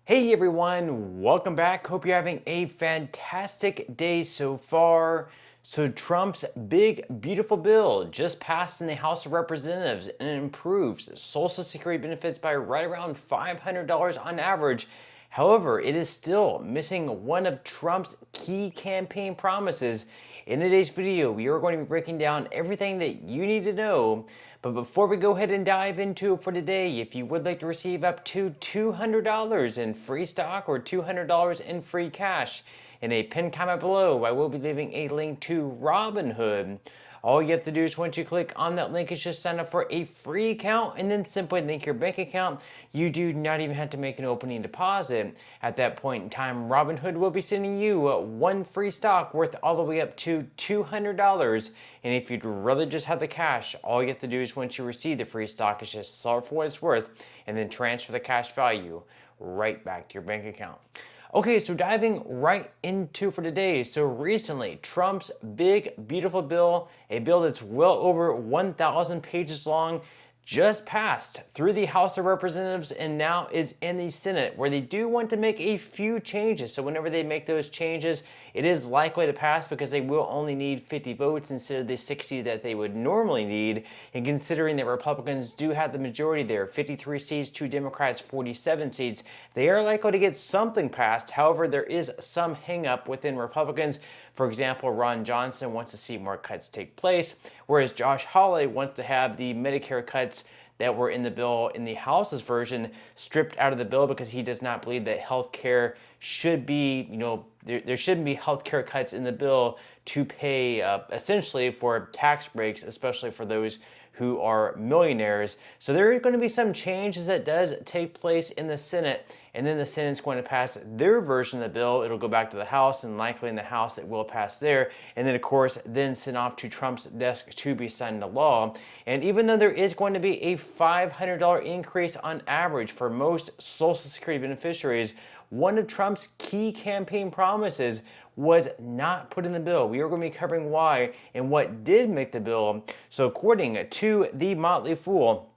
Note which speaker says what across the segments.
Speaker 1: Hey everyone, welcome back. Hope you're having a fantastic day so far. So Trump's big, beautiful bill just passed in the House of Representatives and it improves Social Security benefits by right around $500 on average. However, it is still missing one of Trump's key campaign promises. In today's video, we are going to be breaking down everything that you need to know. But before we go ahead and dive into it for today, if you would like to receive up to $200 in free stock or $200 in free cash, in a pinned comment below, I will be leaving a link to Robinhood. All you have to do is once you click on that link is just sign up for a free account and then simply link your bank account. You do not even have to make an opening deposit. At that point in time, Robinhood will be sending you one free stock worth all the way up to $200. And if you'd rather just have the cash, all you have to do is once you receive the free stock is just sell it for what it's worth and then transfer the cash value right back to your bank account. Okay, so diving right into for today. So recently, Trump's big, beautiful bill, a bill that's well over 1,000 pages long, just passed through the House of Representatives and now is in the Senate, where they do want to make a few changes. So whenever they make those changes, it is likely to pass because they will only need 50 votes instead of the 60 that they would normally need. And considering that Republicans do have the majority there, 53 seats to Democrats, 47 seats, they are likely to get something passed. However, there is some hang up within Republicans. For example, Ron Johnson wants to see more cuts take place, whereas Josh Hawley wants to have the Medicare cuts that were in the bill in the House's version stripped out of the bill because he does not believe that health care should be, there shouldn't be health care cuts in the bill to pay essentially for tax breaks, especially for those who are millionaires. So there are going to be some changes that does take place in the Senate, and then the Senate's going to pass their version of the bill. It'll go back to the House, and likely in the House it will pass there, and then of course then sent off to Trump's desk to be signed into law. And even though there is going to be a $500 increase on average for most Social Security beneficiaries, one of Trump's key campaign promises was not put in the bill. We are going to be covering why and what did make the bill. So according to the Motley Fool,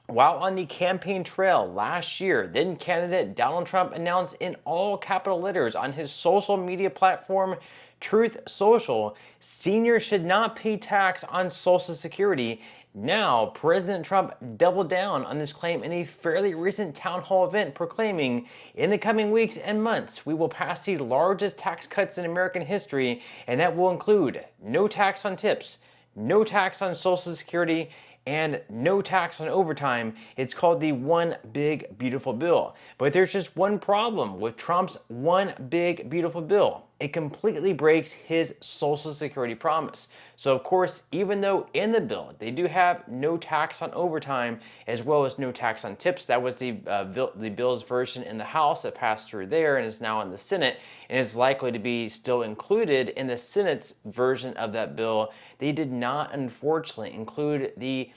Speaker 1: while on the campaign trail last year, then candidate Donald Trump announced in all capital letters on his social media platform, Truth Social, seniors should not pay tax on Social Security. Now, President Trump doubled down on this claim in a fairly recent town hall event, proclaiming, in the coming weeks and months, we will pass the largest tax cuts in American history, and that will include no tax on tips, no tax on Social Security, and no tax on overtime. It's called the One Big Beautiful Bill. But there's just one problem with Trump's One Big Beautiful Bill. It completely breaks his Social Security promise. So of course, even though in the bill they do have no tax on overtime as well as no tax on tips, that was the bill's version in the House that passed through there and is now in the Senate and is likely to be still included in the Senate's version of that bill. They did not, unfortunately, include the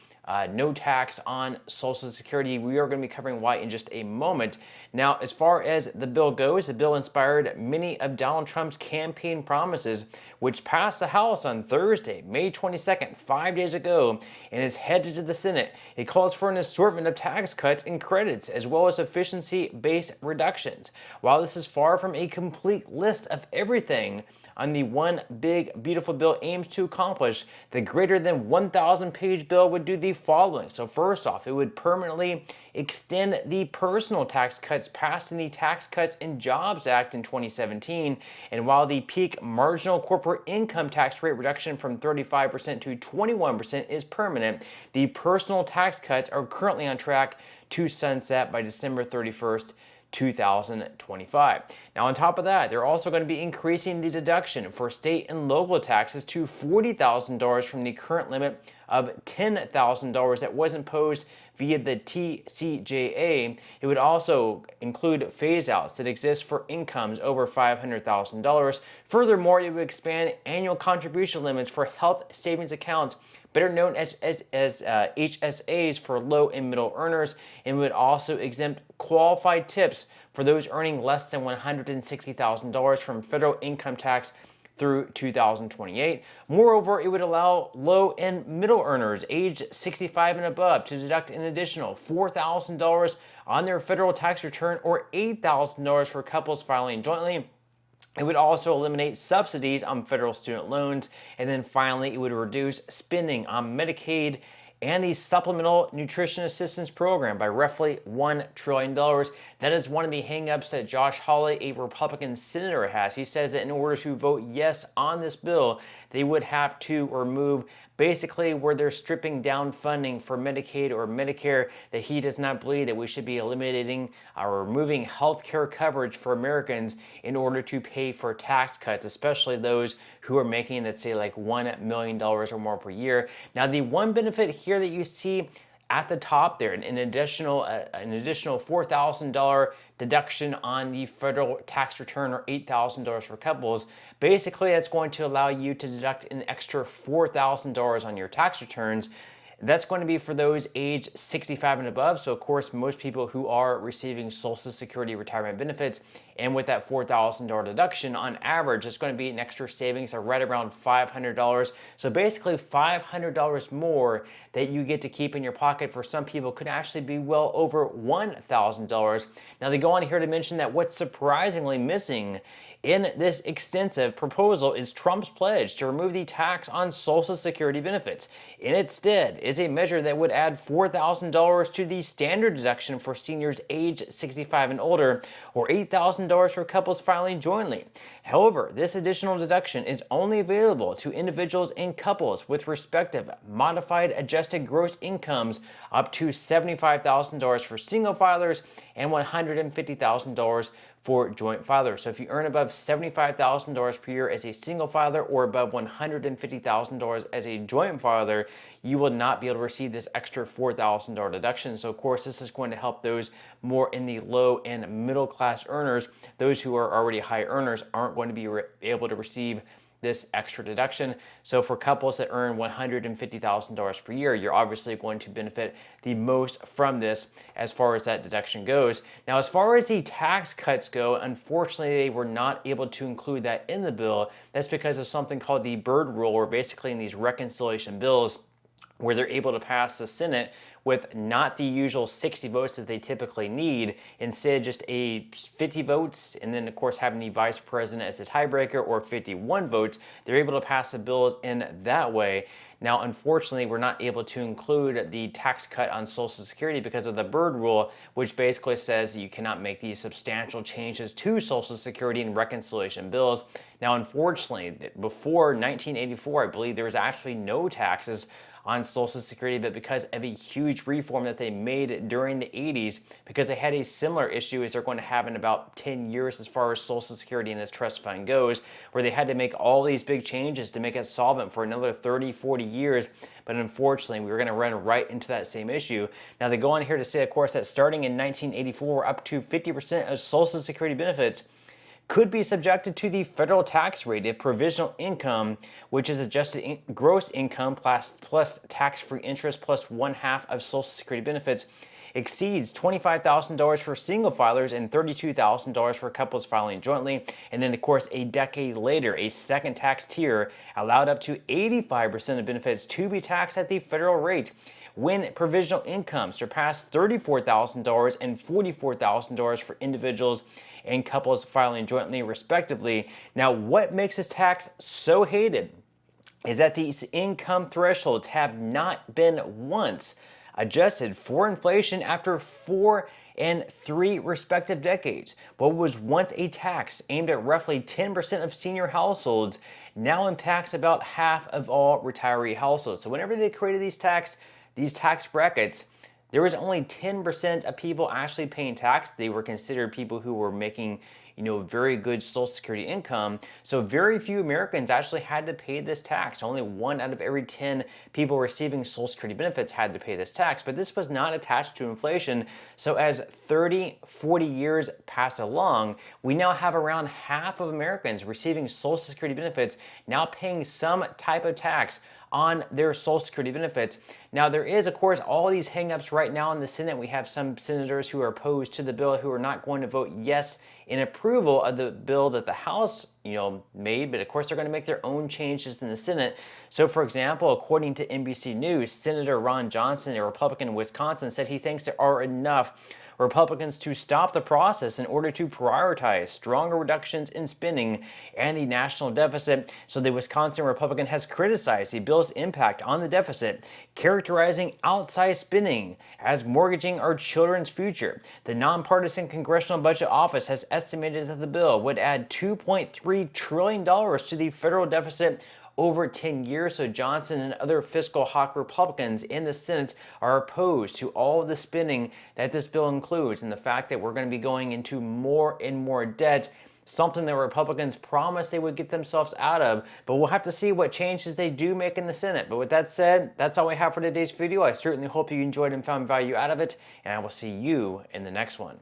Speaker 1: no tax on Social Security. We are going to be covering why in just a moment. Now, as far as the bill goes, the bill inspired many of Donald Trump's campaign promises, which passed the House on Thursday, May 22nd, 5 days ago, and is headed to the Senate. It calls for an assortment of tax cuts and credits, as well as efficiency-based reductions. While this is far from a complete list of everything on the One Big Beautiful Bill aims to accomplish, the greater than 1,000-page bill would do the following. So first off, it would permanently extend the personal tax cuts passed in the Tax Cuts and Jobs Act in 2017. And while the peak marginal corporate income tax rate reduction from 35% to 21% is permanent, the personal tax cuts are currently on track to sunset by December 31st, 2025. Now, on top of that, they're also going to be increasing the deduction for state and local taxes to $40,000 from the current limit of $10,000 that was imposed via the TCJA. It would also include phase-outs that exist for incomes over $500,000. Furthermore, it would expand annual contribution limits for health savings accounts, better known as HSAs, for low and middle earners, and would also exempt qualified tips for those earning less than $160,000 from federal income tax through 2028. Moreover, it would allow low and middle earners aged 65 and above to deduct an additional $4,000 on their federal tax return or $8,000 for couples filing jointly. It would also eliminate subsidies on federal student loans. And then finally, it would reduce spending on Medicaid and the Supplemental Nutrition Assistance Program by roughly $1 trillion. That is one of the hangups that Josh Hawley, a Republican senator, has. He says that in order to vote yes on this bill, they would have to remove basically where they're stripping down funding for Medicaid or Medicare, that he does not believe that we should be eliminating or removing health care coverage for Americans in order to pay for tax cuts, especially those who are making, let's say, like $1 million or more per year. Now, the one benefit here that you see at the top there, an additional $4,000 deduction on the federal tax return or $8,000 for couples. Basically, that's going to allow you to deduct an extra $4,000 on your tax returns. That's going to be for those age 65 and above. So, of course, most people who are receiving Social Security retirement benefits. And with that $4,000 deduction, on average, it's going to be an extra savings of right around $500. So basically $500 more that you get to keep in your pocket. For some people, could actually be well over $1,000. Now, they go on here to mention that what's surprisingly missing in this extensive proposal is Trump's pledge to remove the tax on Social Security benefits. In its stead is a measure that would add $4,000 to the standard deduction for seniors age 65 and older, or $8,000 for couples filing jointly. However, this additional deduction is only available to individuals and couples with respective modified adjusted gross incomes up to $75,000 for single filers and $150,000 for joint filers. So if you earn above $75,000 per year as a single filer or above $150,000 as a joint filer, you will not be able to receive this extra $4,000 deduction. So of course, this is going to help those more in the low and middle class earners. Those who are already high earners aren't going to be able to receive this extra deduction. So for couples that earn $150,000 per year, you're obviously going to benefit the most from this as far as that deduction goes. Now, as far as the tax cuts go, unfortunately, they were not able to include that in the bill. That's because of something called the Byrd Rule, where basically in these reconciliation bills, where they're able to pass the Senate with not the usual 60 votes that they typically need, instead just a 50 votes, and then of course having the vice president as a tiebreaker, or 51 votes. They're able to pass the bills in that way. Now, unfortunately, we're not able to include the tax cut on Social Security because of the Byrd Rule, which basically says that you cannot make these substantial changes to Social Security in reconciliation bills. Now, unfortunately, before 1984, I believe there was actually no taxes on Social Security, but because of a huge reform that they made during the 80s, because they had a similar issue as they're going to have in about 10 years as far as Social Security and its trust fund goes, where they had to make all these big changes to make it solvent for another 30, 40 years. But unfortunately, we were going to run right into that same issue. Now, they go on here to say, of course, that starting in 1984, up to 50% of Social Security benefits could be subjected to the federal tax rate if provisional income, which is adjusted gross income plus tax-free interest plus 1/2 of Social Security benefits, exceeds $25,000 for single filers and $32,000 for couples filing jointly. And then, of course, a decade later, a second tax tier allowed up to 85% of benefits to be taxed at the federal rate when provisional income surpassed $34,000 and $44,000 for individuals and couples filing jointly, respectively. Now, what makes this tax so hated is that these income thresholds have not been once adjusted for inflation after 4 and 3 respective decades. What was once a tax aimed at roughly 10% of senior households now impacts about half of all retiree households. So whenever they created these tax brackets, there was only 10% of people actually paying tax. They were considered people who were making, very good Social Security income. So very few Americans actually had to pay this tax. Only 1 out of every 10 people receiving Social Security benefits had to pay this tax, but this was not attached to inflation. So as 30, 40 years pass along, we now have around half of Americans receiving Social Security benefits now paying some type of tax on their Social Security benefits. Now, there is, of course, all these hangups right now in the Senate. We have some senators who are opposed to the bill who are not going to vote yes in approval of the bill that the House, made, but of course they're going to make their own changes in the Senate. So, for example, according to NBC News, Senator Ron Johnson, a Republican in Wisconsin, said he thinks there are enough Republicans to stop the process in order to prioritize stronger reductions in spending and the national deficit. So the Wisconsin Republican has criticized the bill's impact on the deficit, characterizing outsized spending as mortgaging our children's future. The nonpartisan Congressional Budget Office has estimated that the bill would add $2.3 trillion to the federal deficit over 10 years. So Johnson and other fiscal hawk Republicans in the Senate are opposed to all of the spending that this bill includes, and the fact that we're going to be going into more and more debt, something that Republicans promised they would get themselves out of. But we'll have to see what changes they do make in the Senate. But with that said, that's all we have for today's video. I certainly hope you enjoyed and found value out of it, and I will see you in the next one.